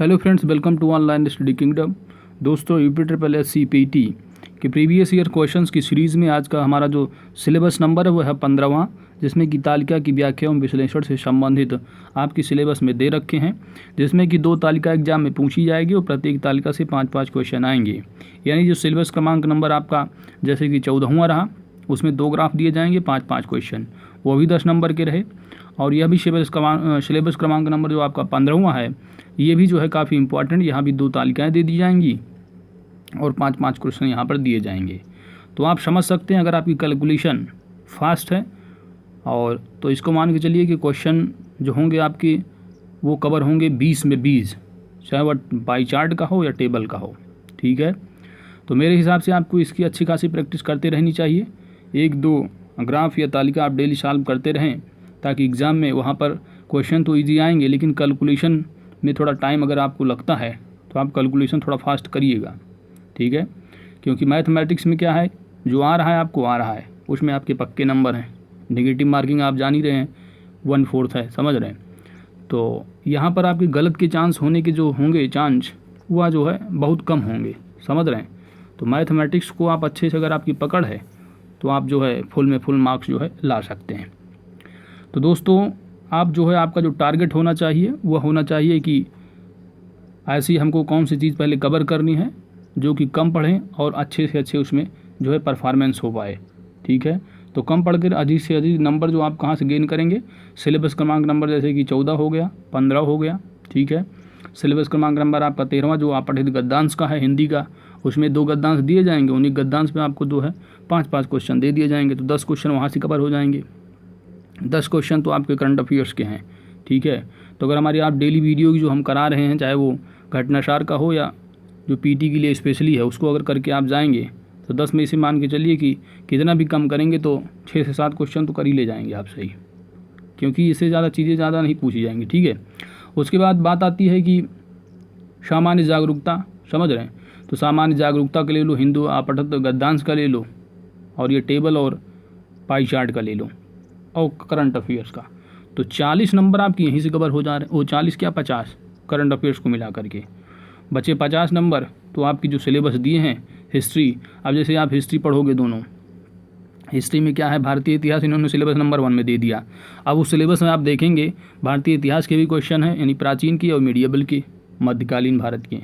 Hello friends, welcome to online study kingdom. दोस्तों, UPSSC के previous year questions की series में आज का हमारा जो सिलेबस नंबर है वो है 15वां, जिसमें कि तालिका की व्याख्या एवं विश्लेषण से संबंधित आपकी सिलेबस में दे रखे हैं, जिसमें कि 2 तालिका एग्जाम में पूछी जाएगी और प्रत्येक तालिका से 5-5 क्वेश्चन आएंगे। यानी जो सिलेबस क्रमांक नंबर आपका जैसे कि 14वां रहा, उसमें 2 ग्राफ दिए जाएंगे, 5-5 क्वेश्चन, वो भी 10 नंबर के रहे। और यह भी सिलेबस क्रमांक नंबर जो आपका 15वां है, ये भी जो है काफ़ी इंपॉर्टेंट, यहाँ भी 2 तालिकाएँ दे दी जाएंगी और 5-5 क्वेश्चन यहाँ पर दिए जाएंगे। तो आप समझ सकते हैं, अगर आपकी कैलकुलेशन फास्ट है और तो इसको मान के चलिए कि क्वेश्चन जो होंगे आपके वो कवर होंगे 20 में 20, चाहे वह बाई चार्ट का हो या टेबल का हो। ठीक है, तो मेरे हिसाब से आपको इसकी अच्छी खासी प्रैक्टिस करते रहनी चाहिए। 1-2 ग्राफ या तालिका आप डेली सॉल्व करते रहें, ताकि एग्ज़ाम में वहाँ पर क्वेश्चन तो ईजी आएंगे, लेकिन कैलकुलेशन में थोड़ा टाइम अगर आपको लगता है तो आप कैलकुलेशन थोड़ा फास्ट करिएगा। ठीक है, क्योंकि मैथमेटिक्स में क्या है, जो आ रहा है आपको आ रहा है, उसमें आपके पक्के नंबर हैं। नेगेटिव मार्किंग आप जान ही रहे हैं, 1/4 है, समझ रहे हैं। तो यहाँ पर आपके गलत के चांस होने के जो होंगे चांस, वह जो है बहुत कम होंगे, समझ रहे हैं। तो मैथमेटिक्स को आप अच्छे से अगर आपकी पकड़ है तो आप जो है फुल में फुल मार्क्स जो है ला सकते हैं। तो दोस्तों, आप जो है आपका जो टारगेट होना चाहिए वह होना चाहिए कि ऐसी हमको कौन सी चीज़ पहले कवर करनी है जो कि कम पढ़ें और अच्छे से अच्छे उसमें जो है परफॉर्मेंस हो पाए। ठीक है, तो कम पढ़ कर अधिक से अधिक नंबर जो आप कहाँ से गेन करेंगे, सिलेबस क्रमांक नंबर जैसे कि 14 हो गया, 15 हो गया। ठीक है, सिलेबस क्रमांक नंबर आपका 13वां जो आप पढ़े गद्यांश का है, हिंदी का, उसमें 2 गद्यांश दिए जाएंगे। उन्हीं गद्यांश में आपको जो है 5-5 क्वेश्चन दे दिए जाएंगे, तो 10 क्वेश्चन वहाँ से कवर हो जाएंगे। 10 क्वेश्चन तो आपके करंट अफेयर्स के हैं। ठीक है, तो अगर हमारी आप डेली वीडियो की जो हम करा रहे हैं, चाहे वो घटनासार का हो या जो पीटी के लिए स्पेशली है, उसको अगर करके आप जाएंगे तो 10 में से मान के चलिए कि कितना भी कम करेंगे तो 6 से 7 क्वेश्चन तो कर ही ले जाएंगे आप सही, क्योंकि इससे ज़्यादा चीज़ें ज़्यादा नहीं पूछी जाएंगी। ठीक है, उसके बाद बात आती है कि सामान्य जागरूकता, समझ रहे हैं। तो सामान्य जागरूकता का ले लो, हिंदू पठत गद्यांश का ले लो, और ये टेबल और पाई चार्ट का ले लो, और करंट अफेयर्स का। तो 40 नंबर आपकी यहीं से कवर हो जा रहे हैं। वो 40 क्या 50 करंट अफेयर्स को मिला करके बचे 50 नंबर। तो आपकी जो सिलेबस दिए हैं हिस्ट्री, अब जैसे आप हिस्ट्री पढ़ोगे, दोनों हिस्ट्री में क्या है, भारतीय इतिहास इन्होंने सिलेबस नंबर 1 में दे दिया। अब उस सिलेबस में आप देखेंगे भारतीय इतिहास के भी क्वेश्चन हैं, यानी प्राचीन की और मीडिएबल के, मध्यकालीन भारत के।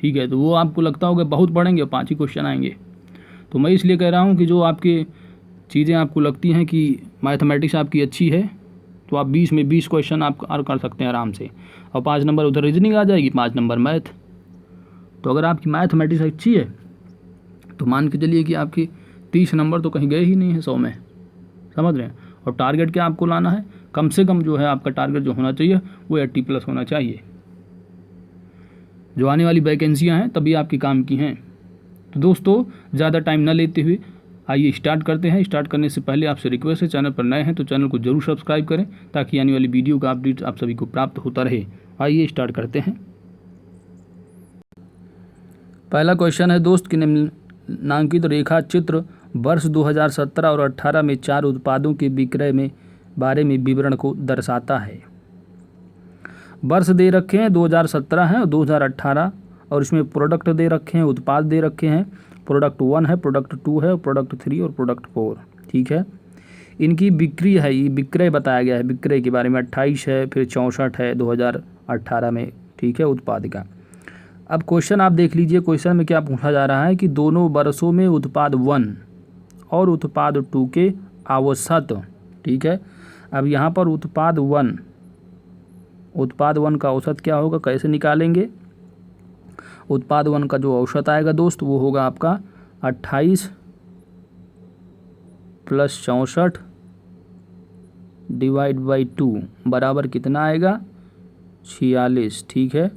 ठीक है, तो वो आपको लगता होगा बहुत पढ़ेंगे और 5 ही क्वेश्चन आएंगे। तो मैं इसलिए कह रहा हूँ कि जो आपके चीज़ें आपको लगती हैं कि मैथमेटिक्स आपकी अच्छी है, तो आप 20 में 20 क्वेश्चन आप कर सकते हैं आराम से, और 5 नंबर उधर रीजनिंग आ जाएगी, 5 नंबर मैथ। तो अगर आपकी मैथमेटिक्स अच्छी है तो मान के चलिए कि आपकी 30 नंबर तो कहीं गए ही नहीं है 100 में, समझ रहे हैं। और टारगेट क्या आपको लाना है, कम से कम जो है आपका टारगेट जो होना चाहिए वो 80+ होना चाहिए। जो आने वाली वैकेंसियाँ हैं तभी आपके काम की हैं। तो दोस्तों, ज़्यादा टाइम ना लेते हुए आइए स्टार्ट करते हैं। स्टार्ट करने से पहले आपसे रिक्वेस्ट है, चैनल पर नए हैं तो चैनल को जरूर सब्सक्राइब करें, ताकि आने वाली वीडियो का अपडेट आप सभी को प्राप्त होता रहे। आइए स्टार्ट करते हैं। पहला क्वेश्चन है दोस्त कि निम्नांकित रेखा चित्र वर्ष 2017 और 18 में 4 उत्पादों के विक्रय में बारे में विवरण को दर्शाता है। वर्ष दे रखे हैं 2017 है और 2018, और इसमें प्रोडक्ट दे रखे हैं, उत्पाद दे रखे हैं। प्रोडक्ट 1 है, प्रोडक्ट 2 है, प्रोडक्ट 3 और प्रोडक्ट 4। ठीक है, इनकी बिक्री है, ये विक्रय बताया गया है, विक्रय के बारे में 28 है, फिर 64 है 2018 में। ठीक है, उत्पाद का। अब क्वेश्चन आप देख लीजिए, क्वेश्चन में क्या पूछा जा रहा है कि दोनों वर्षों में उत्पाद 1 और उत्पाद 2 के औसत। ठीक है, अब यहाँ पर उत्पाद 1 का औसत क्या होगा, कैसे निकालेंगे। उत्पाद 1 का जो औसत आएगा दोस्त, वो होगा आपका 28 + 64 / 2 बराबर कितना आएगा, 46। ठीक है,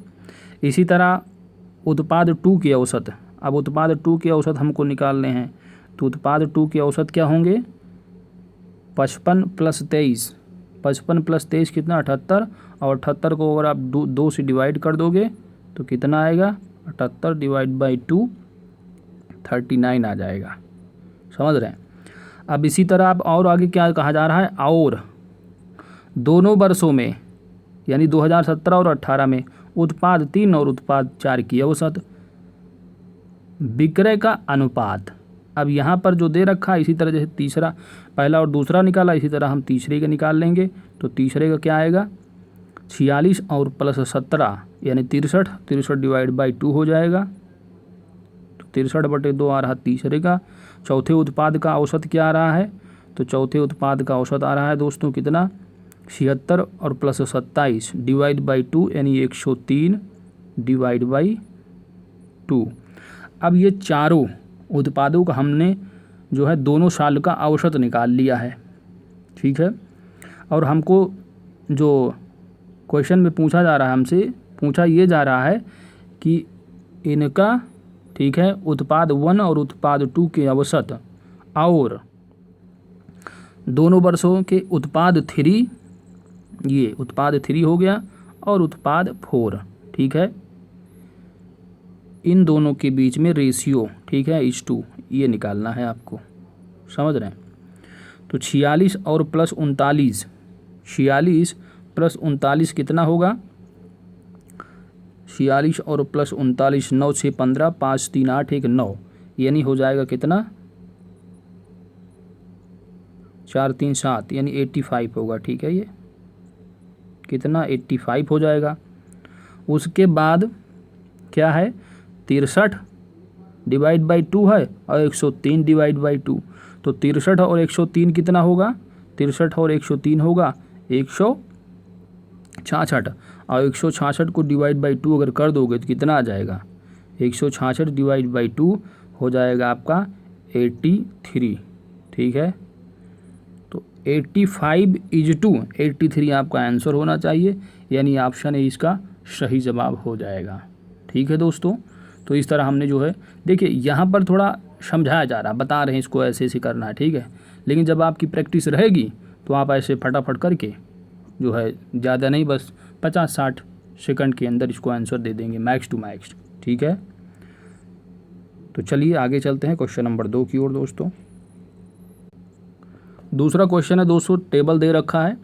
इसी तरह उत्पाद 2 के औसत, अब उत्पाद 2 के औसत हमको निकालने हैं, तो उत्पाद 2 के औसत क्या होंगे, 55 + 23, 55 + 23 कितना 78, और 78 को अगर आप 2 से डिवाइड कर दोगे तो कितना आएगा, 78 / 2 39 आ जाएगा, समझ रहे हैं। अब इसी तरह अब और आगे क्या कहा जा रहा है, और दोनों वर्षों में यानी 2017 और 18 में उत्पाद 3 और उत्पाद 4 की औसत। विक्रय का अनुपात, अब यहाँ पर जो दे रखा है इसी तरह जैसे तीसरा, पहला और दूसरा निकाला, इसी तरह हम तीसरे का निकाल लेंगे। तो तीसरे का क्या आएगा, 46 और प्लस 17 यानी 63, 63 डिवाइड बाई 2 हो जाएगा। तो 63/2 आ रहा तीसरे का। चौथे उत्पाद का औसत क्या आ रहा है, तो चौथे उत्पाद का औसत आ रहा है दोस्तों कितना, 76 और प्लस 27 डिवाइड बाई 2 यानी 103 डिवाइड बाई 2। अब ये चारों उत्पादों का हमने जो है दोनों साल का औसत निकाल लिया है, ठीक है। और हमको जो क्वेश्चन में पूछा जा रहा है, हमसे पूछा ये जा रहा है कि इनका, ठीक है, उत्पाद 1 और उत्पाद 2 के औसत और दोनों वर्षों के उत्पाद 3, ये उत्पाद 3 हो गया और उत्पाद 4, ठीक है, इन दोनों के बीच में रेशियो, ठीक है, 1:2 ये निकालना है आपको, समझ रहे हैं। तो 46 और प्लस 39, 46 प्लस 39 कितना होगा, 46 और प्लस 39, 9 6 15, 5 3 8 1 9, यानी हो जाएगा कितना, 4 3 7 यानी 85 होगा, ठीक है, ये कितना 85 हो जाएगा। उसके बाद क्या है, 63 डिवाइड बाई 2 है और 103 डिवाइड बाई 2। तो 63 और 103 कितना होगा, 63 और 103 होगा 166, और 166 को डिवाइड बाई 2 अगर कर दोगे तो कितना आ जाएगा, 166 डिवाइड बाई 2 हो जाएगा आपका 83, ठीक है। तो 85:83 आपका आंसर होना चाहिए, यानी ऑप्शन ए इसका सही जवाब हो जाएगा, ठीक है दोस्तों। तो इस तरह हमने जो है, देखिए यहाँ पर थोड़ा समझाया जा रहा है, बता रहे हैं इसको ऐसे ऐसे करना है, ठीक है, लेकिन जब आपकी प्रैक्टिस रहेगी तो आप ऐसे फटाफट करके जो है, ज़्यादा नहीं, बस 50-60 सेकंड के अंदर इसको आंसर दे देंगे मैक्स टू मैक्स, ठीक है। तो चलिए आगे चलते हैं क्वेश्चन नंबर 2 की ओर दोस्तों। दूसरा क्वेश्चन है दोस्तों, टेबल दे रखा है,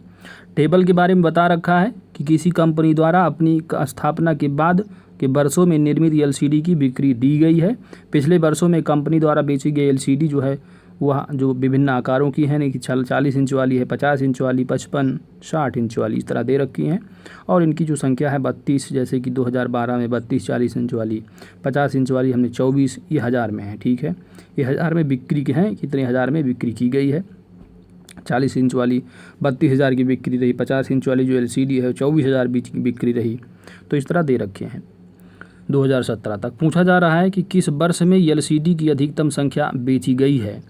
टेबल के बारे में बता रखा है कि किसी कंपनी द्वारा अपनी स्थापना के बाद के वर्षों में निर्मित एलसीडी की बिक्री दी गई है। पिछले वर्षों में कंपनी द्वारा बेची गई एलसीडी जो है वह जो विभिन्न आकारों की है, नहीं कि 40 इंच वाली है, 50 इंच वाली, 55, 60 इंच वाली, इस तरह दे रखी हैं। और इनकी जो संख्या है 32, जैसे कि 2012 में 32 40 इंच वाली, 50 इंच वाली हमने 24, ये 1000 में है, ठीक है, ये 1000 में बिक्री के हैं, कितने 1000 में बिक्री की गई है। 40 इंच वाली 32,000 की बिक्री रही, 50 इंच वाली जो एलसीडी है 24,000 बिक्री रही। तो इस तरह दे रखे हैं। 2017 तक पूछा जा रहा है कि किस वर्ष में एलसीडी की अधिकतम संख्या बेची गई है।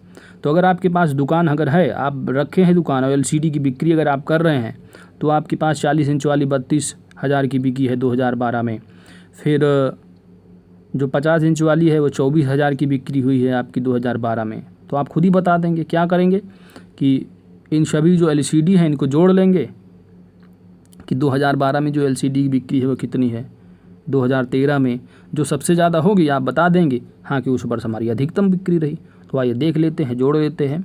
तो अगर आपके पास दुकान अगर है, आप रखे हैं दुकान और एलसीडी की बिक्री अगर आप कर रहे हैं, तो आपके पास 40 इंच वाली 32,000 की बिकी है 2012 में, फिर जो 50 इंच वाली है वो 24,000 की बिक्री हुई है आपकी 2012 में। तो आप खुद ही बता देंगे, क्या करेंगे कि इन सभी जो एलसीडी हैं इनको जोड़ लेंगे कि 2012 में जो एलसीडी की बिक्री है वो कितनी है, 2013 में जो सबसे ज़्यादा होगी आप बता देंगे, हाँ कि उस वर्ष हमारी अधिकतम बिक्री रही। तो आइए देख लेते हैं, जोड़ लेते हैं।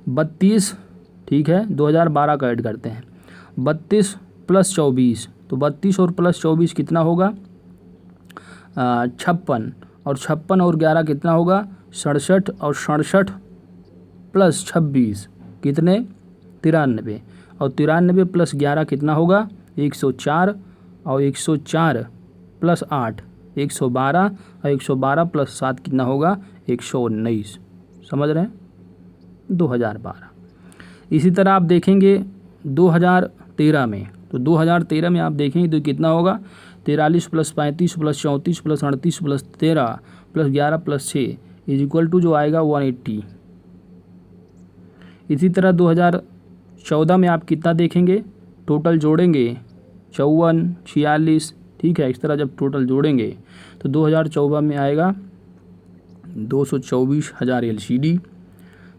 32, ठीक है, 2012 का ऐड करते हैं, 32 प्लस 24, तो 32 और प्लस 24 कितना होगा, 56, और 56 और 11 कितना होगा, 67, और 67 प्लस 26 कितने, 93, और 93 प्लस 11 कितना होगा, 104, और 104 प्लस 8 112, और 112 प्लस 7 कितना होगा, 119, समझ रहे हैं, 2012। इसी तरह आप देखेंगे 2013 में, तो 2013 में आप देखेंगे तो कितना होगा, 43 plus 35 plus 34 plus 38 plus 13 plus 11 plus 6 is equal to जो आएगा 180। इसी तरह 2014 में आप कितना देखेंगे, टोटल जोड़ेंगे 54, 46, ठीक है, इस तरह जब टोटल जोड़ेंगे तो 2014 में आएगा 224,000 एलसीडी,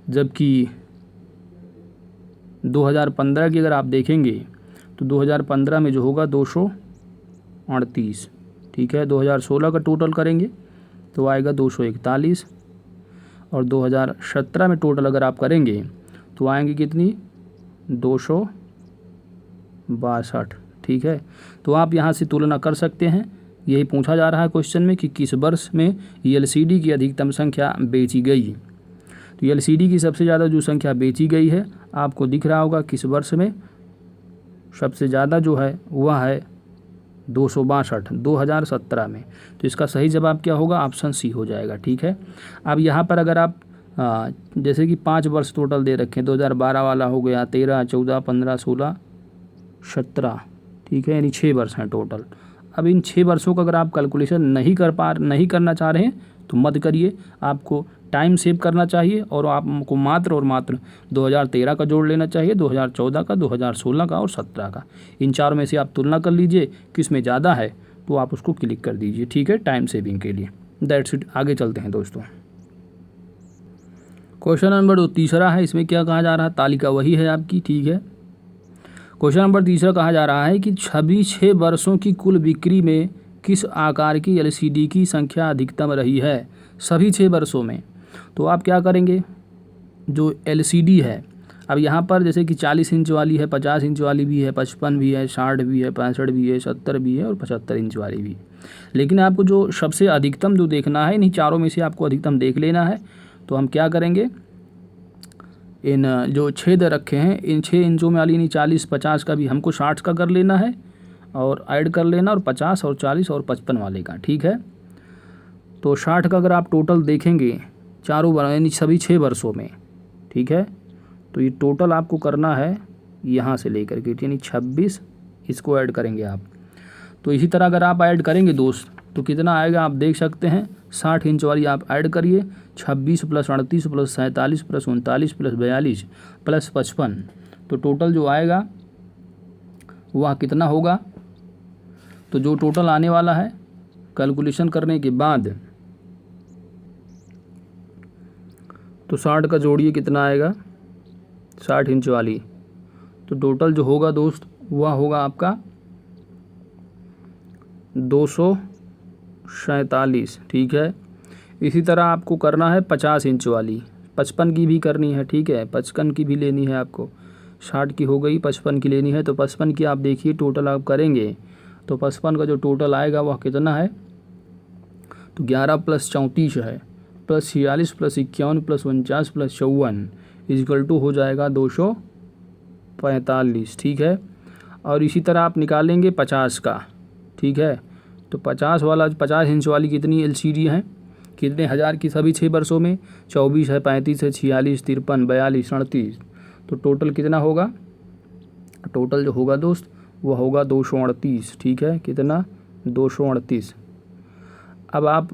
जबकि 2015 की अगर आप देखेंगे तो 2015 में जो होगा 238, ठीक है। 2016 का टोटल करेंगे तो आएगा 241, और 2017 में टोटल अगर आप करेंगे तो आएंगे कितनी, 262, ठीक है। तो आप यहाँ से तुलना कर सकते हैं। यही पूछा जा रहा है क्वेश्चन में कि किस वर्ष में एलसीडी की अधिकतम संख्या बेची गई। तो एलसीडी की सबसे ज़्यादा जो संख्या बेची गई है आपको दिख रहा होगा किस वर्ष में, सबसे ज़्यादा जो है वह है 262 2017 में। तो इसका सही जवाब क्या होगा, ऑप्शन सी हो जाएगा, ठीक है। अब यहाँ पर अगर आप जैसे कि 5 वर्ष टोटल दे रखे हैं, 2012 वाला हो गया, 13, 14, 15, 16, 17, ठीक है, यानी 6 वर्ष हैं टोटल। अब इन 6 वर्षों का अगर आप कैलकुलेशन नहीं करना चाह रहे हैं तो मत करिए, आपको टाइम सेव करना चाहिए और आपको मात्र और मात्र 2013 का जोड़ लेना चाहिए, 2014 का, 2016 का और 17 का। इन चारों में से आप तुलना कर लीजिए किस में ज़्यादा है तो आप उसको क्लिक कर दीजिए, ठीक है, टाइम सेविंग के लिए। That's it. आगे चलते हैं दोस्तों। क्वेश्चन नंबर 2 तीसरा है। इसमें क्या कहा जा रहा है, तालिका वही है आपकी, ठीक है। क्वेश्चन नंबर तीसरा कहा जा रहा है कि सभी 6 वर्षों की कुल बिक्री में किस आकार की एलसीडी की संख्या अधिकतम रही है, सभी 6 वर्षों में। तो आप क्या करेंगे, जो एलसीडी है, अब यहाँ पर जैसे कि 40 इंच वाली है, 50 इंच वाली भी है, 55 भी है, 60 भी है, 65 भी है, 70 भी है और 75 इंच वाली भी। लेकिन आपको जो सबसे अधिकतम जो देखना है, इन्हीं चारों में से आपको अधिकतम देख लेना है। तो हम क्या करेंगे, इन जो छेद रखे हैं इन 6 इंचों में वाली यानी 40, 50 का भी हमको 60 का कर लेना है और ऐड कर लेना, और 50 और 40 और 55 वाले का, ठीक है। तो 60 का अगर आप टोटल देखेंगे चारों यानी सभी 6 वर्षों में, ठीक है, तो ये टोटल आपको करना है यहाँ से लेकर के, यानी 26 इसको ऐड करेंगे आप। तो इसी तरह अगर आप ऐड करेंगे दोस्त तो कितना आएगा आप देख सकते हैं, 60 इंच वाली आप ऐड करिए, 26 plus 38 plus 47 plus 39 plus 42 plus 55, तो टोटल जो आएगा वह कितना होगा। तो जो टोटल आने वाला है कैलकुलेशन करने के बाद, तो 60 का जोड़िए कितना आएगा, 60 इंच वाली, तो टोटल जो होगा दोस्त वह होगा आपका 247, ठीक है। इसी तरह आपको करना है 50 इंच वाली, 55 की भी करनी है, ठीक है, 55 की भी लेनी है आपको, 60 की हो गई, 55 की लेनी है। तो 55 की आप देखिए टोटल आप करेंगे तो 55 का जो टोटल आएगा वह कितना है, तो 11 प्लस 34 है, plus 46 plus 51 plus 49 plus 54 equal to हो जाएगा 245, ठीक है। और इसी तरह आप निकालेंगे 50 का, ठीक है। तो 50 इंच वाली कितनी एलसीडी हैं, कितने हज़ार की सभी 6 वर्षों में, 24 है, 35 है, 46, 53, 42, 38, तो टोटल कितना होगा, टोटल जो होगा दोस्त वह होगा 238, ठीक है, कितना 238। अब आप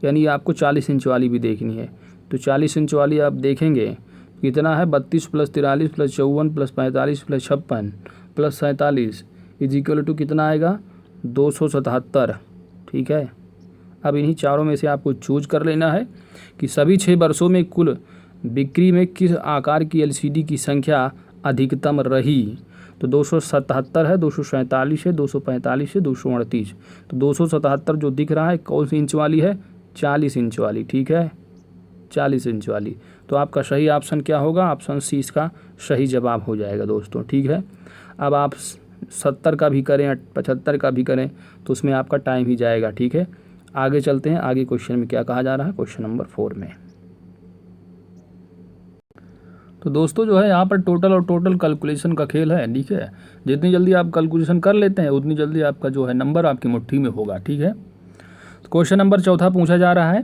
यानी आपको 40 इंच वाली भी देखनी है, तो 40 इंच वाली आप देखेंगे कितना है, 32 plus 43 plus 54 plus 45 plus 56 plus 47 equal to कितना आएगा 277, ठीक है। अब इन्हीं चारों में से आपको चूज कर लेना है कि सभी 6 वर्षों में कुल बिक्री में किस आकार की एलसीडी की संख्या अधिकतम रही। तो 277 है, 247 है, 245 है, 238। तो 277 जो दिख रहा है कौन सी इंच वाली है, 40 इंच वाली, ठीक है, 40 इंच वाली। तो आपका सही ऑप्शन क्या होगा, ऑप्शन सी इसका सही जवाब हो जाएगा दोस्तों, ठीक है। अब आप 70 का भी करें, 75 का भी करें तो उसमें आपका टाइम ही जाएगा, ठीक है। आगे चलते हैं, आगे क्वेश्चन में क्या कहा जा रहा है, क्वेश्चन नंबर 4 में। तो दोस्तों जो है यहाँ पर टोटल और टोटल कैलकुलेशन का खेल है, ठीक है। जितनी जल्दी आप कैलकुलेशन कर लेते हैं उतनी जल्दी आपका जो है नंबर आपकी मुट्ठी में होगा, ठीक है। तो क्वेश्चन नंबर 4 पूछा जा रहा है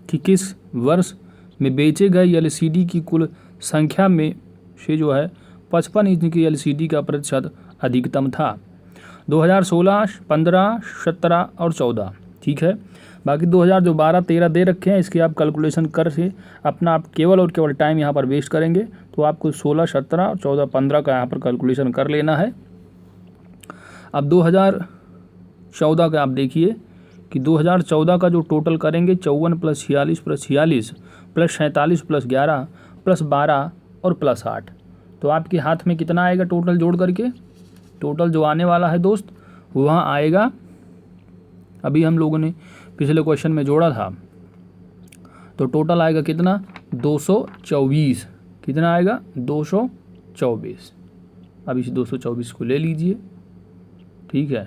कि किस वर्ष में बेचे गए एलसीडी की कुल संख्या में से जो है 55 इंच की एलसीडी का प्रतिशत अधिकतम था। 2016, 15, 17 और 14, ठीक है। बाकी 2012, 13 दे रखे हैं, इसके आप कैलकुलेशन कर से अपना आप केवल और केवल टाइम यहाँ पर वेस्ट करेंगे। तो आपको 16, 17 और 14, 15 का यहाँ पर कैलकुलेशन कर लेना है। अब 2014 का आप देखिए कि 2014 का जो टोटल करेंगे 54 plus 46 plus 46 plus 47 plus 11 plus 12 और प्लस 8, तो आपके हाथ में कितना आएगा टोटल जोड़ करके। टोटल जो आने वाला है दोस्त वहाँ आएगा, अभी हम लोगों ने पिछले क्वेश्चन में जोड़ा था, तो टोटल आएगा कितना 224, कितना आएगा 224, अब इस 224 को ले लीजिए, ठीक है।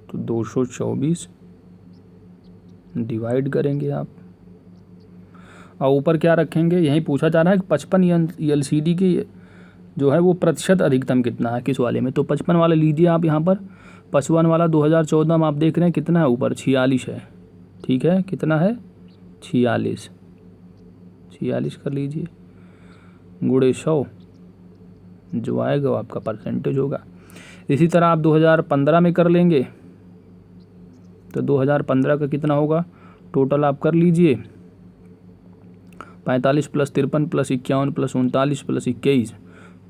तो 224 डिवाइड करेंगे आप, और ऊपर क्या रखेंगे, यही पूछा जा रहा है कि 55 एलसीडी की जो है वो प्रतिशत अधिकतम कितना है किस वाले में। तो 55 वाला लीजिए आप यहाँ पर। 55 वाला 2014 में आप देख रहे हैं कितना है, ऊपर 46 है, ठीक है। कितना है, 46 कर लीजिए, गुणे 100 जो आएगा वो आपका परसेंटेज होगा। इसी तरह आप 2015 में कर लेंगे तो 2015 का कितना होगा, टोटल आप कर लीजिए 45 + 53 + 51 + 39 + 21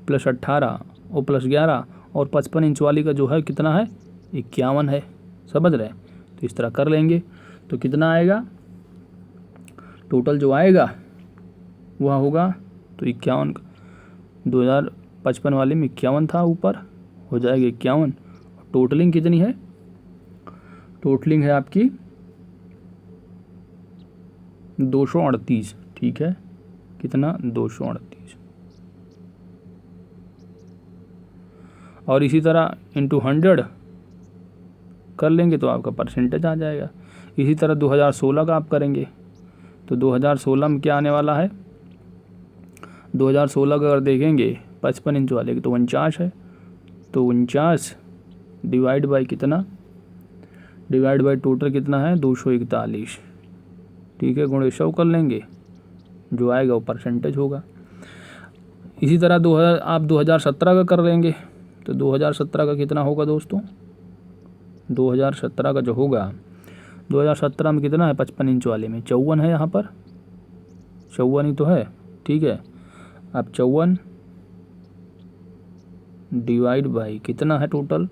+ 18 और +11 और 55 इंच वाली का जो है कितना है, 51 है, समझ रहे हैं। तो इस तरह कर लेंगे तो कितना आएगा, टोटल जो आएगा वह होगा तो 51, 2055 वाले में 51 था, ऊपर हो जाएगा 51। टोटलिंग कितनी है, टोटलिंग है आपकी 238, ठीक है। कितना, 238। और इसी तरह इंटू 100 कर लेंगे तो आपका परसेंटेज आ जाएगा। इसी तरह 2016 का आप करेंगे तो 2016 में क्या आने वाला है, 2016 का अगर देखेंगे 55 इंच वाले की तो 49 है। तो 49 डिवाइड बाई कितना, डिवाइड बाई टोटल कितना है, 241, ठीक है। गुणे 100 कर लेंगे, जो आएगा वो परसेंटेज होगा। इसी तरह 2017 का कर लेंगे तो 2017 का कितना होगा दोस्तों, 2017 का जो होगा, 2017 में कितना है, 55 इंच वाले में 54 है, यहाँ पर 54 ही तो है, ठीक है। अब 54 डिवाइड बाई कितना है, टोटल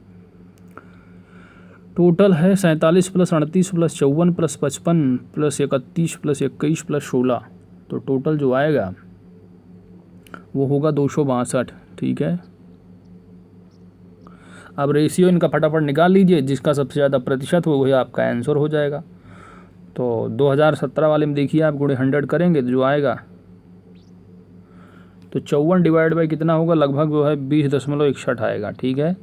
है 47 + 38 + 54 + 55 + 31 + 21 + 16। तो टोटल जो आएगा वो होगा 262, ठीक है। अब रेशियो इनका फटाफट निकाल लीजिए, जिसका सबसे ज़्यादा प्रतिशत हो वही आपका आंसर हो जाएगा। तो 2017 वाले में देखिए आप गुणे 100 करेंगे तो जो आएगा तो 54 डिवाइड बाई कितना होगा, लगभग जो है 20.61 आएगा, ठीक है।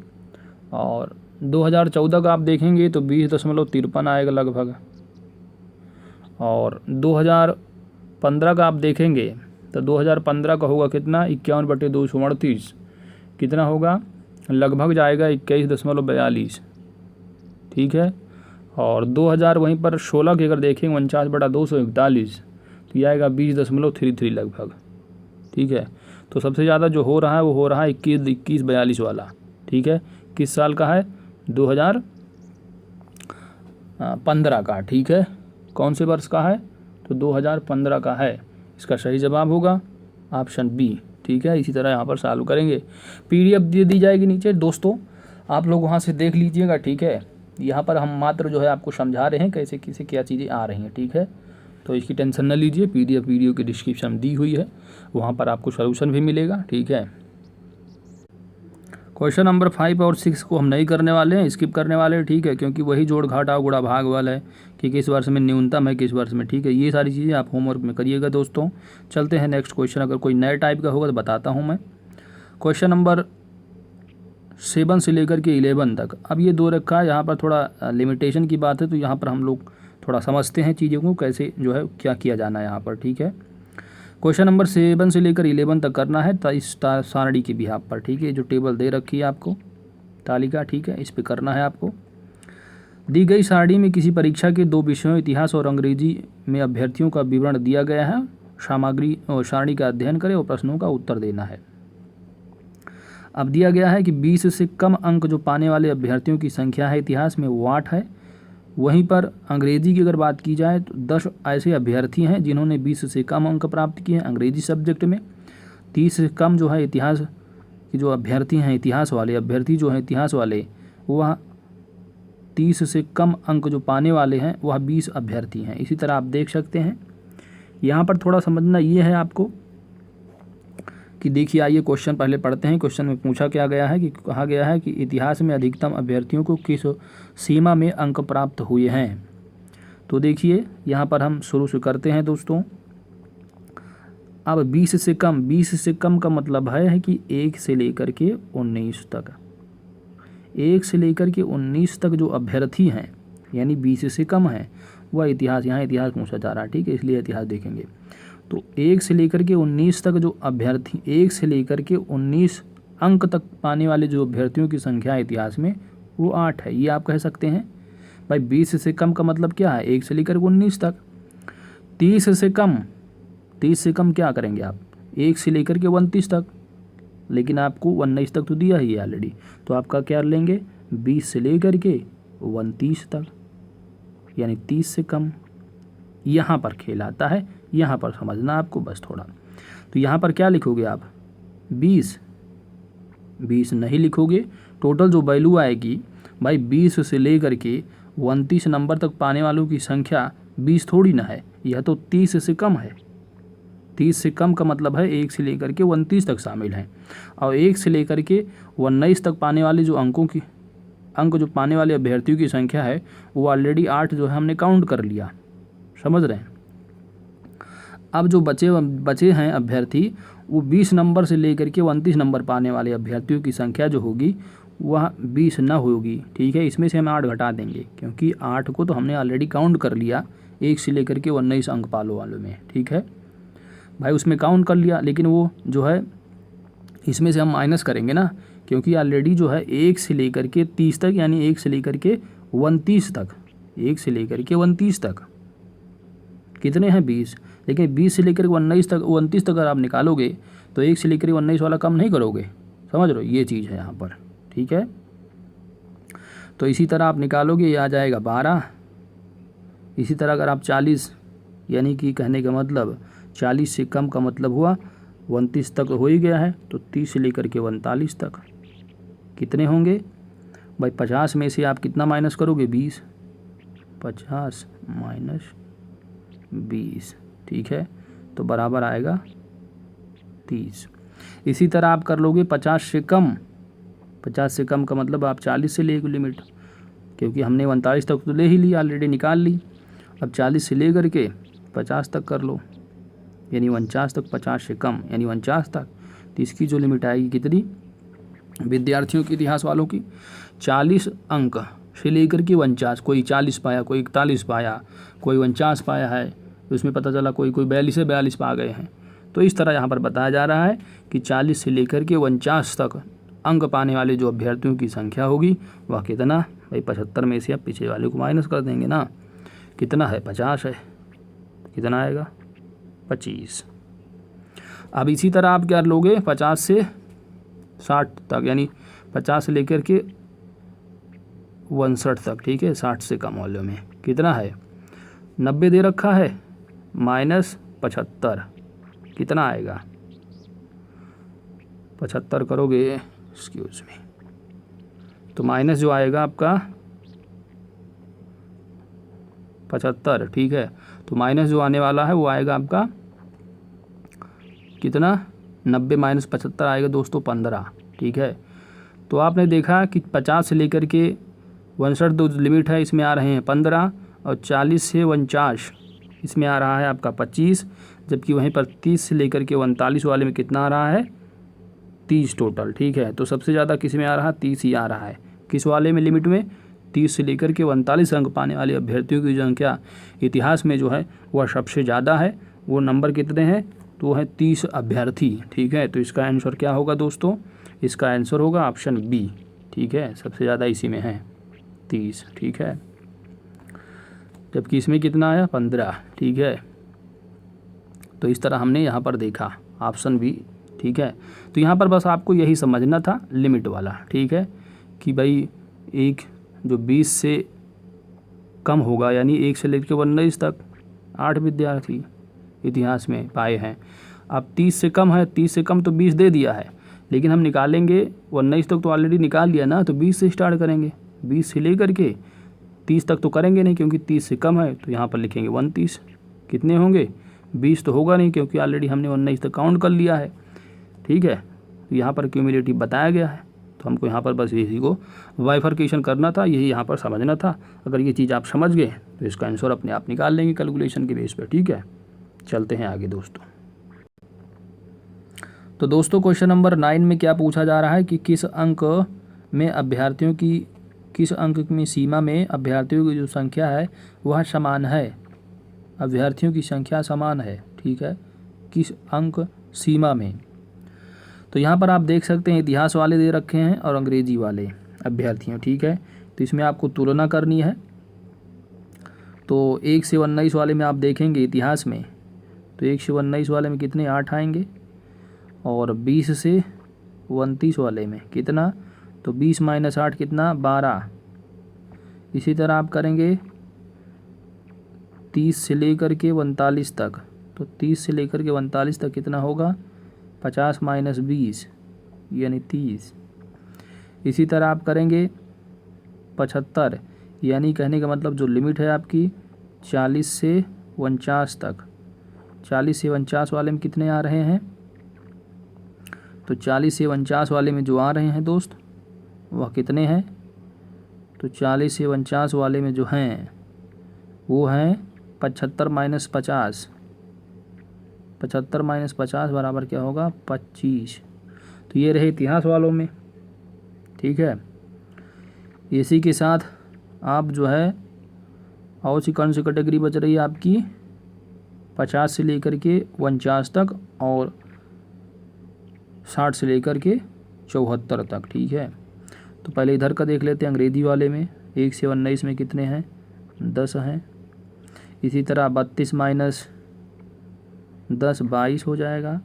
और 2014 का आप देखेंगे तो 20.53 आएगा लगभग। और 2015 का आप देखेंगे तो 2015 का होगा कितना, 51/238 कितना होगा, लगभग जाएगा 21.42, ठीक है। और 2000 वहीं पर 16 की अगर देखेंगे 49/241 तो यह आएगा 20.33 लगभग, ठीक है। तो सबसे ज़्यादा जो हो रहा है वो हो रहा है 21-42 वाला, ठीक है। किस साल का है, 2015 का, ठीक है। कौन से वर्ष का है, तो 2015 का है। इसका सही जवाब होगा ऑप्शन बी, ठीक है। इसी तरह यहाँ पर सॉल्व करेंगे, PDF दे दी जाएगी नीचे दोस्तों, आप लोग वहाँ से देख लीजिएगा, ठीक है। यहाँ पर हम मात्र जो है आपको समझा रहे हैं कैसे कैसे क्या चीज़ें आ रही हैं, ठीक है। तो इसकी टेंशन न लीजिए, PDF वीडियो की डिस्क्रिप्शन में दी हुई है, वहाँ पर आपको सॉल्यूशन भी मिलेगा, ठीक है। क्वेश्चन नंबर 5 और 6 को हम नहीं करने वाले हैं, स्किप करने वाले हैं, ठीक है, क्योंकि वही जोड़ घटाव गुणा भाग वाला है कि किस वर्ष में न्यूनतम है किस वर्ष में, ठीक है। ये सारी चीज़ें आप होमवर्क में करिएगा दोस्तों। चलते हैं नेक्स्ट क्वेश्चन, अगर कोई नए टाइप का होगा तो बताता हूँ मैं। क्वेश्चन नंबर 7 से लेकर के 11 तक, अब ये 2 रखा है, यहाँ पर थोड़ा लिमिटेशन की बात है, तो यहाँ पर हम लोग थोड़ा समझते हैं चीज़ों को कैसे जो है क्या किया जाना है यहाँ पर, ठीक है। क्वेश्चन नंबर 7 से लेकर 11 तक करना है इस सारणी के बिहाफ पर, ठीक है। जो टेबल दे रखी है आपको तालिका, ठीक है, इस पे करना है आपको। दी गई सारणी में किसी परीक्षा के 2 विषयों इतिहास और अंग्रेजी में अभ्यर्थियों का विवरण दिया गया है, सामग्री और सारणी का अध्ययन करें और प्रश्नों का उत्तर देना है। अब दिया गया है कि 20 से कम अंक जो पाने वाले अभ्यर्थियों की संख्या है इतिहास में वो 8 है। वहीं पर अंग्रेजी की अगर बात की जाए तो 10 ऐसे अभ्यर्थी हैं जिन्होंने 20 से कम अंक प्राप्त किए हैं अंग्रेजी सब्जेक्ट में। 30 से कम जो है इतिहास के जो अभ्यर्थी हैं, इतिहास वाले अभ्यर्थी जो हैं इतिहास वाले, वह 30 से कम अंक जो पाने वाले हैं वह 20 अभ्यर्थी हैं। इसी तरह आप देख सकते हैं, यहाँ पर थोड़ा समझना ये है आपको कि देखिए, आइए क्वेश्चन पहले पढ़ते हैं। क्वेश्चन में पूछा क्या गया है कि कहा गया है कि इतिहास में अधिकतम अभ्यर्थियों को किस सीमा में अंक प्राप्त हुए हैं। तो देखिए यहाँ पर हम शुरू से करते हैं दोस्तों। अब 20 से कम, 20 से कम का मतलब है कि 1 से लेकर के 19 तक, 1 से लेकर के 19 तक जो अभ्यर्थी हैं यानी 20 से कम है वह इतिहास, यहाँ इतिहास पूछा जा रहा है, ठीक है, इसलिए इतिहास देखेंगे। तो 1 से लेकर के 19 तक जो अभ्यर्थी, 1 से लेकर के 19 अंक तक पाने वाले जो अभ्यर्थियों की संख्या इतिहास में वो 8 है। ये आप कह सकते हैं भाई 20 से कम का मतलब क्या है, 1 से लेकर 19 तक। 30 से कम, 30 से कम क्या करेंगे आप, 1 से लेकर के 29 तक, लेकिन आपको 19 तक तो दिया ही है ऑलरेडी, तो आपका क्या लेंगे 20 से लेकर के 29 तक, यानी 30 से कम। यहाँ पर खेल आता है, यहाँ पर समझना आपको बस थोड़ा। तो यहाँ पर क्या लिखोगे आप 20 नहीं लिखोगे, टोटल जो वैल्यू आएगी भाई 20 से लेकर के 29 नंबर तक पाने वालों की संख्या 20 थोड़ी ना है, यह तो 30 से कम है। 30 से कम का मतलब है 1 से लेकर के 29 तक शामिल हैं, और 1 से लेकर के 19 तक पाने वाले जो अंक जो पाने वाले अभ्यर्थियों की संख्या है वो ऑलरेडी 8 जो है हमने काउंट कर लिया, समझ रहे हैं। अब जो बचे हैं अभ्यर्थी वो 20 नंबर से लेकर के 29 नंबर पाने वाले अभ्यर्थियों की संख्या जो होगी वह 20 न होगी, ठीक है। इसमें से हम 8 घटा देंगे क्योंकि 8 को तो हमने ऑलरेडी काउंट कर लिया 1 से लेकर के 19 अंक पालो वालों में, ठीक है भाई, उसमें काउंट कर लिया। लेकिन वो जो है इसमें से हम माइनस करेंगे ना, क्योंकि ऑलरेडी जो है 1 से लेकर के 30 तक यानी 1 से लेकर के 29 तक, 1 से लेकर के 29 तक कितने हैं 20, लेकिन 20 से लेकर 29 तक अगर आप निकालोगे तो 1 से लेकर 19 वाला कम नहीं करोगे, समझ रहे हो, ये चीज़ है यहाँ पर, ठीक है। तो इसी तरह आप निकालोगे, ये आ जाएगा 12। इसी तरह अगर आप 40, यानी कि कहने का मतलब 40 से कम का मतलब हुआ 29 तक हो ही गया है, तो 30 से लेकर के 39 तक कितने होंगे भाई 50 में से आप कितना माइनस करोगे 20, 50 माइनस 20, ठीक है, तो बराबर आएगा 30। इसी तरह आप कर लोगे 50 से कम, 50 से कम का मतलब आप 40 से ले लिमिट, क्योंकि हमने 39 तक तो ले ही ली ऑलरेडी, निकाल ली। अब 40 से ले करके 50 तक कर लो, यानी 49 तक, 50 से कम यानी 49 तक। तो इसकी जो लिमिट आएगी कितनी, विद्यार्थियों के इतिहास वालों की 40 अंक से लेकर के 49, कोई 40 पाया, कोई 41 पाया, कोई 49 पाया है, उसमें पता चला कोई 42 पा गए हैं। तो इस तरह यहाँ पर बताया जा रहा है कि 40 से लेकर के 49 तक अंक पाने वाले जो अभ्यर्थियों की संख्या होगी वह कितना भाई 75 में से आप पीछे वाले को माइनस कर देंगे ना, कितना है 50 है, कितना आएगा 25। अब इसी तरह आप क्या लोगे 50 से 60 तक, यानी 50 से लेकर के 59 तक, ठीक है, 60 से कम वालों में कितना है 90 दे रखा है माइनस 75, कितना आएगा 75 करोगे एक्सक्यूज मी, तो माइनस जो आएगा आपका 75, ठीक है, तो माइनस जो आने वाला है वो आएगा आपका कितना 90 माइनस 75 आएगा दोस्तों 15, ठीक है। तो आपने देखा कि 50 से लेकर के 59 जो लिमिट है इसमें आ रहे हैं 15, और 40 से 49 इसमें आ रहा है आपका 25, जबकि वहीं पर 30 से लेकर के 39 वाले में कितना आ रहा है 30 टोटल, ठीक है। तो सबसे ज़्यादा किस में आ रहा है 30 ही आ रहा है, किस वाले में लिमिट में 30 से लेकर के 39 अंक पाने वाले अभ्यर्थियों की संख्या इतिहास में जो है वह सबसे ज़्यादा है। वो नंबर कितने हैं, तो है 30 अभ्यर्थी, ठीक है। तो इसका आंसर क्या होगा दोस्तों, इसका आंसर होगा ऑप्शन बी, ठीक है, सबसे ज़्यादा इसी में है 30, ठीक है, जबकि इसमें कितना आया 15, ठीक है। तो इस तरह हमने यहाँ पर देखा ऑप्शन बी, ठीक है। तो यहाँ पर बस आपको यही समझना था लिमिट वाला, ठीक है, कि भाई एक जो 20 से कम होगा यानी 1 से लेकर 19 तक 8 विद्यार्थी इतिहास में पाए हैं। अब 30 से कम है, 30 से कम तो 20 दे दिया है, लेकिन हम निकालेंगे 19 तक तो ऑलरेडी निकाल लिया ना, तो 20 से स्टार्ट करेंगे, 20 से लेकर के 30 तक तो करेंगे नहीं क्योंकि 30 से कम है, तो यहाँ पर लिखेंगे 29, कितने होंगे 20 तो होगा नहीं क्योंकि ऑलरेडी हमने 19 तक काउंट कर लिया है, ठीक है। तो यहाँ पर क्यूमुलेटिव बताया गया है, तो हमको यहाँ पर बस इसी को बाइफर्केशन करना था, यही यहाँ पर समझना था। अगर ये चीज़ आप समझ गए तो इसका आंसर अपने आप निकाल लेंगे कैलकुलेशन के बेस पर, ठीक है। चलते हैं आगे दोस्तों। तो दोस्तों क्वेश्चन नंबर 9 में क्या पूछा जा रहा है कि किस अंक में सीमा में अभ्यर्थियों की जो संख्या है वह समान है। अभ्यर्थियों की संख्या समान है, ठीक है, किस अंक सीमा में। तो यहाँ पर आप देख सकते हैं इतिहास वाले दे रखे हैं और अंग्रेजी वाले अभ्यर्थियों, ठीक है। तो इसमें आपको तुलना करनी है। तो 1 से 19 वाले में आप देखेंगे इतिहास में, तो 1 से 19 वाले में कितने 8 आएंगे, और 20 से 29 वाले में कितना, तो 20 - 8 कितना 12। इसी तरह आप करेंगे 30 से लेकर के 39 तक, तो 30 से लेकर के 39 तक कितना होगा 50 - 20 यानी 30। इसी तरह आप करेंगे 75, यानी कहने का मतलब जो लिमिट है आपकी 40 से 49 तक। 40 से 49 वाले में कितने आ रहे हैं, तो 40 से 49 वाले में जो आ रहे हैं दोस्त वह कितने हैं, तो 40 से 49 वाले में जो हैं वो हैं 75 - 50। 75 - 50 बराबर क्या होगा 25। तो ये रहे इतिहास वालों में, ठीक है। इसी के साथ आप जो है और सी कौन सी कैटेगरी बच रही है आपकी 50 से लेकर के 49 तक और 60 से लेकर के 74 तक, ठीक है। तो पहले इधर का देख लेते हैं अंग्रेजी वाले में। 1 से 19 में कितने हैं 10 हैं। इसी तरह 32 - 10 22 हो जाएगा।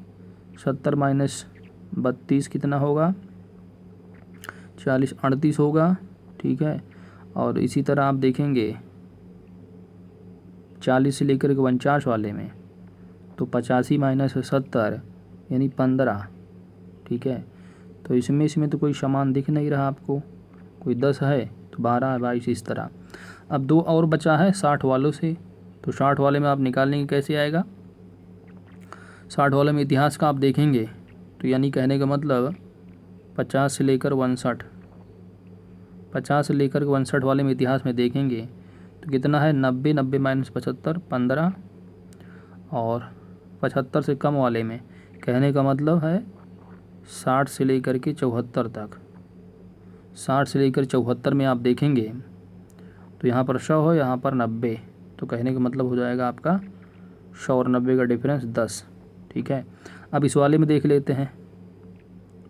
70 - 32 कितना होगा 40 38 होगा, ठीक है। और इसी तरह आप देखेंगे 40 से लेकर के 49 वाले में तो 85 - 70 यानी 15, ठीक है। तो इसमें तो कोई समान दिख नहीं रहा आपको, कोई 10 है तो 12 22 इस तरह। अब 2 और बचा है 60 वालों से, तो 60 वाले में आप निकालने कैसे आएगा। 60 वाले में इतिहास का आप देखेंगे तो यानी कहने का मतलब 50 से लेकर 59, 50 से लेकर 59 वाले में इतिहास में देखेंगे तो कितना है 90 90 - 75 15, और 75 से कम वाले में कहने का मतलब है 60 से लेकर के 74 तक। 60 से लेकर 74 में आप देखेंगे तो यहाँ पर 100 हो, यहाँ पर 90, तो कहने का मतलब हो जाएगा आपका 100 और 90 का डिफरेंस 10, ठीक है। अब इस वाले में देख लेते हैं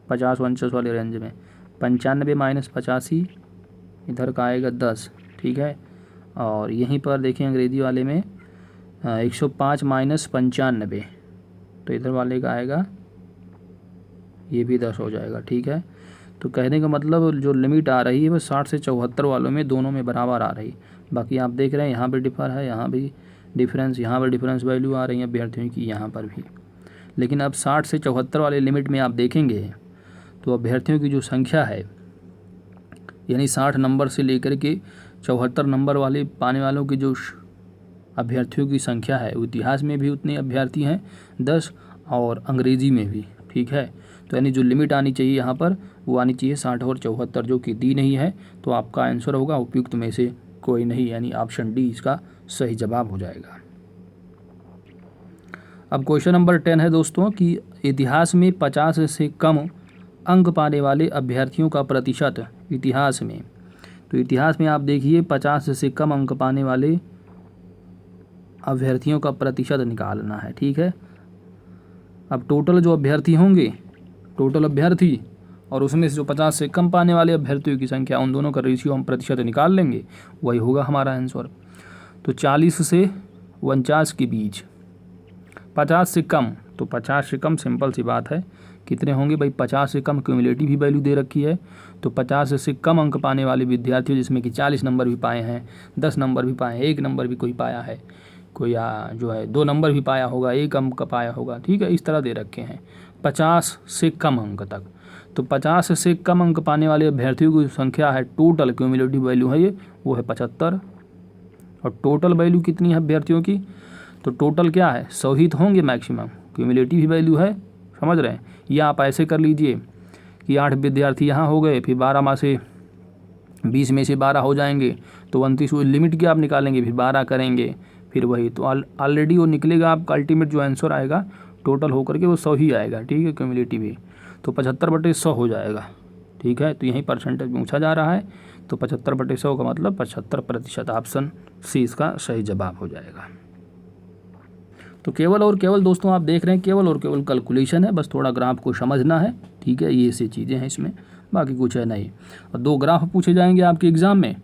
50 49 वाले रेंज में 95 - 85 इधर का आएगा 10, ठीक है। और यहीं पर देखें अंग्रेजी वाले में 105 - 95 तो इधर वाले का आएगा ये भी 10 हो जाएगा, ठीक है। तो कहने का मतलब जो लिमिट आ रही है वो 60 से 74 वालों में दोनों में बराबर आ रही। बाकी आप देख रहे हैं यहाँ पे डिफ़र है, यहाँ भी डिफरेंस, यहाँ पर डिफरेंस वैल्यू आ रही है अभ्यर्थियों की, यहाँ पर भी। लेकिन अब 60 से 74 वाले लिमिट में आप देखेंगे तो अभ्यर्थियों की जो संख्या है यानी 60 नंबर से लेकर के 74 नंबर वाले पाने वालों की जो अभ्यर्थियों की संख्या है, इतिहास में भी उतने अभ्यर्थी हैं 10 और अंग्रेजी में भी, ठीक है। तो यानी जो लिमिट आनी चाहिए यहाँ पर वो आनी चाहिए 60 और 74, जो कि दी नहीं है। तो आपका आंसर होगा उपयुक्त में से कोई नहीं, यानी ऑप्शन डी इसका सही जवाब हो जाएगा। अब क्वेश्चन नंबर 10 है दोस्तों कि इतिहास में 50 से कम अंक पाने वाले अभ्यर्थियों का प्रतिशत इतिहास में। तो इतिहास में आप देखिए 50 से कम अंक पाने वाले अभ्यर्थियों का प्रतिशत निकालना है, ठीक है। अब टोटल जो अभ्यर्थी होंगे, टोटल अभ्यर्थी और उसमें से जो 50 से कम पाने वाले अभ्यर्थियों की संख्या, उन दोनों का रेशियो हम प्रतिशत निकाल लेंगे, वही होगा हमारा आंसर। तो 40 से 49 के बीच 50 से कम, तो 50 से कम सिंपल सी बात है कितने होंगे भाई 50 से कम क्यूमुलेटिव भी वैल्यू दे रखी है। तो 50 से कम अंक पाने वाले विद्यार्थी जिसमें कि 40 नंबर भी पाए हैं, 10 नंबर भी पाए हैं, 1 नंबर भी कोई पाया है, कोई जो है 2 नंबर भी पाया होगा, 1 अंक का पाया होगा, ठीक है। इस तरह दे रखे हैं 50 से कम अंक तक। तो 50 से कम अंक पाने वाले अभ्यर्थियों की संख्या है, टोटल क्यूमुलेटिव वैल्यू है ये, वो है 75। और टोटल वैल्यू कितनी है अभ्यर्थियों की, तो टोटल क्या है 100 ही तो होंगे मैक्सिमम, क्यूमुलेटिव ही वैल्यू है, समझ रहे हैं। या आप ऐसे कर लीजिए कि 8 विद्यार्थी यहाँ हो गए, फिर 12 में से 20 में से 12 हो जाएंगे तो 29 लिमिट की आप निकालेंगे, फिर 12 करेंगे, फिर वही तो ऑलरेडी वो निकलेगा आपका अल्टीमेट जो आंसर आएगा टोटल होकर के वो 100 ही आएगा, ठीक है, क्यूमुलेटिव ही। तो 75/100 हो जाएगा, ठीक है। तो यही परसेंटेज पूछा जा रहा है, तो 75/100 का मतलब 75%। ऑप्शन सी इसका सही जवाब हो जाएगा। तो केवल और केवल दोस्तों आप देख रहे हैं केवल और केवल कैलकुलेशन है, बस थोड़ा ग्राफ को समझना है, ठीक है। ये सी चीज़ें हैं इसमें, बाकी कुछ है नहीं। और 2 ग्राफ पूछे जाएंगे आपके एग्ज़ाम में,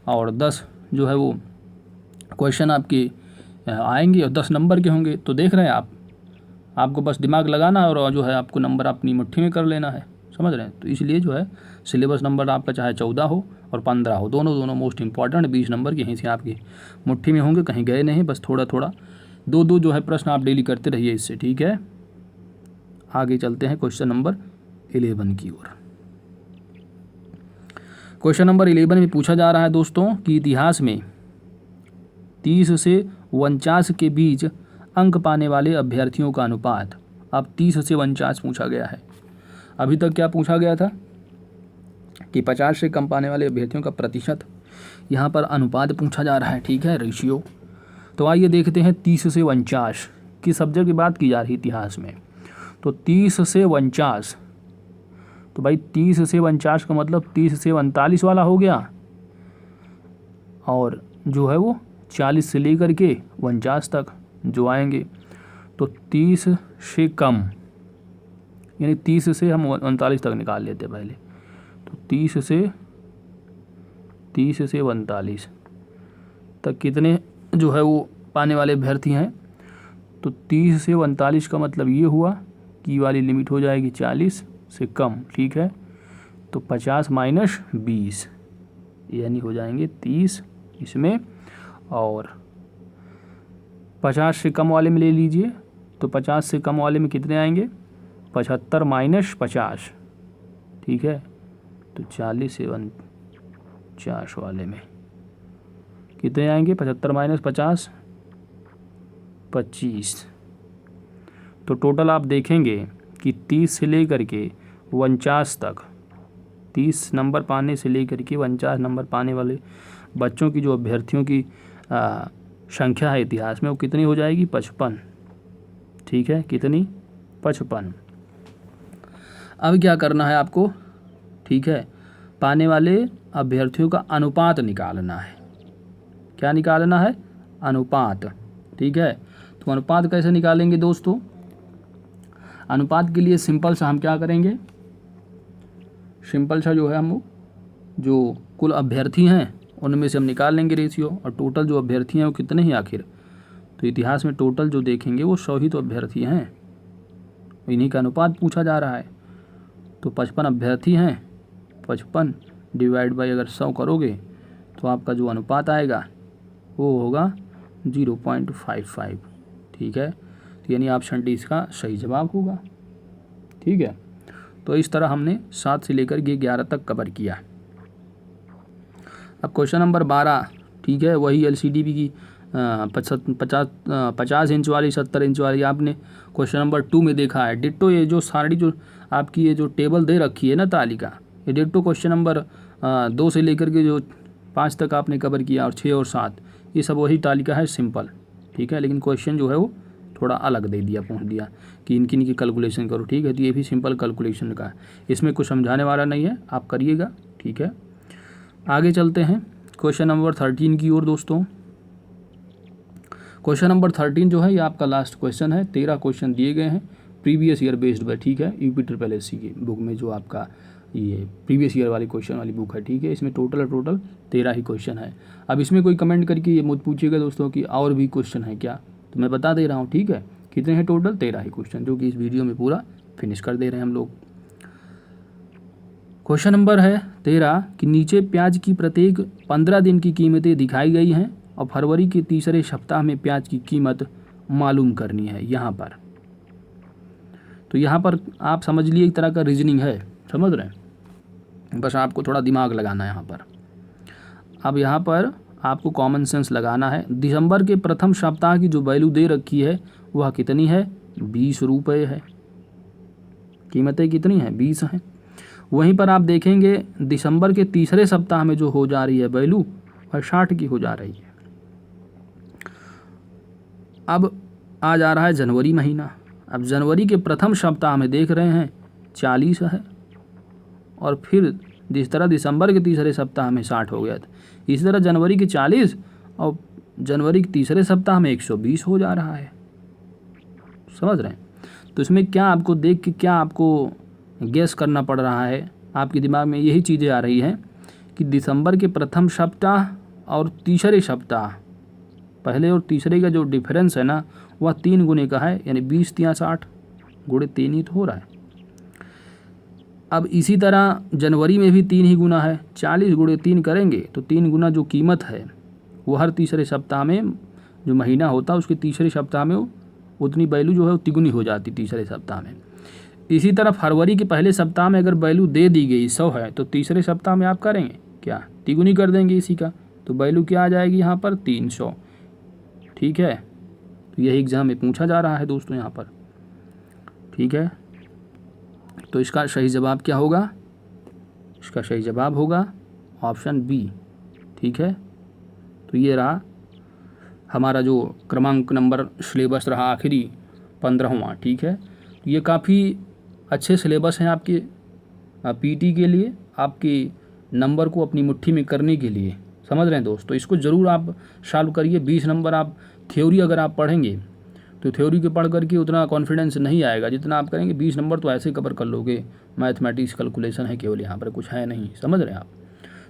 और 10 जो है वो क्वेश्चन आपके आएंगे, और 10 नंबर के होंगे। तो देख रहे हैं आपको बस दिमाग लगाना और जो है आपको नंबर अपनी मुट्ठी में कर लेना है, समझ रहे हैं। तो इसलिए जो है सिलेबस नंबर आपका चाहे 14 हो और 15 हो, दोनों मोस्ट इंपॉर्टेंट 20 नंबर के यहीं से आपकी मुट्ठी में होंगे, कहीं गए नहीं। बस थोड़ा थोड़ा 2 जो है प्रश्न आप डेली करते रहिए इससे, ठीक है। आगे चलते हैं क्वेश्चन नंबर 11 की ओर। क्वेश्चन नंबर 11 में पूछा जा रहा है दोस्तों कि इतिहास में 30 से 49 के बीच अंक पाने वाले अभ्यर्थियों का अनुपात। अब 30 से 49 पूछा गया है। अभी तक क्या पूछा गया था कि 50 से कम पाने वाले अभ्यर्थियों का प्रतिशत, यहाँ पर अनुपात पूछा जा रहा है, ठीक है, रेशियो। तो आइए देखते हैं 30 से 49 किस सब्जेक्ट की बात की जा रही है इतिहास में। तो 30 से 49, तो भाई 30 से 49 का मतलब 30 से 39 वाला हो गया, और जो है वो 40 से लेकर के 49 तक जो आएंगे। तो 30 से कम, यानी 30 से हम 39 तक निकाल लेते पहले। तो 30 से 39 तक कितने जो है वो पाने वाले अभ्यर्थी हैं। तो 30 से 39 का मतलब ये हुआ कि वाली लिमिट हो जाएगी 40 से कम, ठीक है। तो 50 माइनस 20 यानी हो जाएंगे 30 इसमें, और 50 से कम वाले में ले लीजिए। तो 50 से कम वाले में कितने आएंगे, 75 माइनस 50, ठीक है। तो 40 से 49 वाले में कितने आएंगे, 75 माइनस 50, 25। तो टोटल आप देखेंगे कि 30 से लेकर के 49 तक, 30 नंबर पाने से लेकर के 49 नंबर पाने वाले बच्चों की जो अभ्यर्थियों की संख्या है इतिहास में, वो कितनी हो जाएगी, 55, ठीक है। कितनी, 55। अब क्या करना है आपको, ठीक है, पाने वाले अभ्यर्थियों का अनुपात निकालना है। क्या निकालना है, अनुपात, ठीक है। तो अनुपात कैसे निकालेंगे दोस्तों, अनुपात के लिए सिंपल सा हम क्या करेंगे, सिंपल सा जो है हम जो कुल अभ्यर्थी हैं उनमें से हम निकाल लेंगे रेशियो, और टोटल जो अभ्यर्थी हैं वो कितने हैं आखिर। तो इतिहास में टोटल जो देखेंगे वो 100 ही तो अभ्यर्थी हैं, इन्हीं का अनुपात पूछा जा रहा है। तो 55 अभ्यर्थी हैं, 55 डिवाइड बाई अगर 100 करोगे तो आपका जो अनुपात आएगा वो होगा 0.55, ठीक है। तो यानी ऑप्शन डी इसका सही जवाब होगा, ठीक है। तो इस तरह हमने 7 से लेकर के 11 तक कवर किया। अब क्वेश्चन नंबर 12, ठीक है, वही LCD की 50 इंच वाली, 70 इंच वाली आपने क्वेश्चन नंबर 2 में देखा है। डिट्टो ये जो सारी जो आपकी ये जो टेबल दे रखी है ना तालिका, ये डिट्टो क्वेश्चन नंबर 2 से लेकर के जो 5 तक आपने कवर किया, और 6 और 7 ये सब वही तालिका है, सिंपल, ठीक है। लेकिन क्वेश्चन जो है वो थोड़ा अलग दे दिया, पूछ दिया कि इनकी कैलकुलेशन करो, ठीक है। तो ये भी सिंपल कैलकुलेशन का है, इसमें कुछ समझाने वाला नहीं है, आप करिएगा, ठीक है। आगे चलते हैं क्वेश्चन नंबर 13 की ओर दोस्तों। क्वेश्चन नंबर 13 जो है ये आपका लास्ट क्वेश्चन है। 13 क्वेश्चन दिए गए हैं प्रीवियस ईयर बेस्ड पर, ठीक है। UPSSC की बुक में जो आपका ये प्रीवियस ईयर वाली क्वेश्चन वाली बुक है, ठीक है। इसमें टोटल 13 ही क्वेश्चन है। अब इसमें कोई कमेंट करके ये मुझ पूछिएगा दोस्तों कि और भी क्वेश्चन है क्या, तो मैं बता दे रहा हूँ, ठीक है। कितने हैं टोटल, 13 ही क्वेश्चन, जो कि इस वीडियो में पूरा फिनिश कर दे रहे हैं हम लोग। क्वेश्चन नंबर है 13 कि नीचे प्याज की प्रत्येक 15 दिन की कीमतें दिखाई गई हैं, और फरवरी के तीसरे सप्ताह में प्याज की कीमत मालूम करनी है यहाँ पर। तो यहाँ पर आप समझ लिए एक तरह का रीजनिंग है, समझ रहे हैं, बस आपको थोड़ा दिमाग लगाना है यहाँ पर। अब यहाँ पर आपको कॉमन सेंस लगाना है। दिसंबर के प्रथम सप्ताह की जो वैल्यू दे रखी है वह कितनी है, 20 रुपये है। कीमतें कितनी हैं, 20 हैं। वहीं पर आप देखेंगे दिसंबर के तीसरे सप्ताह में जो हो जा रही है वैल्यू वह 60 की हो जा रही है। अब आ जा रहा है जनवरी महीना। अब जनवरी के प्रथम सप्ताह में देख रहे हैं 40 है, और फिर जिस तरह दिसंबर के तीसरे सप्ताह में 60 हो गया था, इसी तरह जनवरी के 40 और जनवरी के तीसरे सप्ताह में 120 हो जा रहा है। समझ रहे हैं? तो इसमें क्या आपको देख के क्या आपको गेस करना पड़ रहा है, आपके दिमाग में यही चीज़ें आ रही हैं कि दिसंबर के प्रथम सप्ताह और तीसरे सप्ताह, पहले और तीसरे का जो डिफरेंस है ना वह 3 गुने का है, यानी 20 या 60 गुणे 3 ही तो हो रहा है। अब इसी तरह जनवरी में भी 3 ही गुना है, 40 गुणे 3 करेंगे तो 3 गुना जो कीमत है वो हर तीसरे सप्ताह में जो महीना होता है उसके तीसरे सप्ताह में उतनी वैल्यू जो है वो तिगुनी हो जाती तीसरे सप्ताह में। इसी तरह फरवरी के पहले सप्ताह में अगर वैल्यू दे दी गई 100 है तो तीसरे सप्ताह में आप करेंगे क्या, तिगुनी कर देंगे इसी का, तो वैल्यू क्या आ जाएगी यहाँ पर 300। ठीक है, तो यही एग्जाम में पूछा जा रहा है दोस्तों यहाँ पर। ठीक है, तो इसका सही जवाब क्या होगा? इसका सही जवाब होगा ऑप्शन बी। ठीक है, तो ये रहा हमारा जो क्रमांक नंबर सिलेबस रहा आखिरी 15वां। ठीक है, तो ये काफ़ी अच्छे सिलेबस हैं आपके पीटी के लिए, आपके नंबर को अपनी मुट्ठी में करने के लिए। समझ रहे हैं दोस्त? तो इसको ज़रूर आप सॉल्व करिए। 20 नंबर आप थ्योरी अगर आप पढ़ेंगे तो थ्योरी के पढ़ करके उतना कॉन्फिडेंस नहीं आएगा जितना आप करेंगे। 20 नंबर तो ऐसे कवर कर लोगे, मैथमेटिक्स कैलकुलेशन है केवल, यहाँ पर कुछ है नहीं। समझ रहे हैं आप?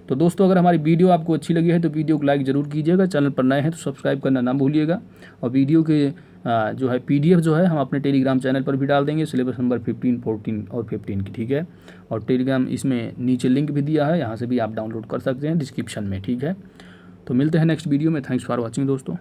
तो दोस्तों अगर हमारी वीडियो आपको अच्छी लगी है तो वीडियो को लाइक ज़रूर कीजिएगा, चैनल पर नए हैं तो सब्सक्राइब करना ना भूलिएगा, और वीडियो के जो है PDF जो है हम अपने टेलीग्राम चैनल पर भी डाल देंगे, सिलेबस नंबर 15, 14 और 15 की। ठीक है, और टेलीग्राम इसमें नीचे लिंक भी दिया है, यहाँ से भी आप डाउनलोड कर सकते हैं डिस्क्रिप्शन में। ठीक है, तो मिलते हैं नेक्स्ट वीडियो में। थैंक्स फॉर वॉचिंग दोस्तों।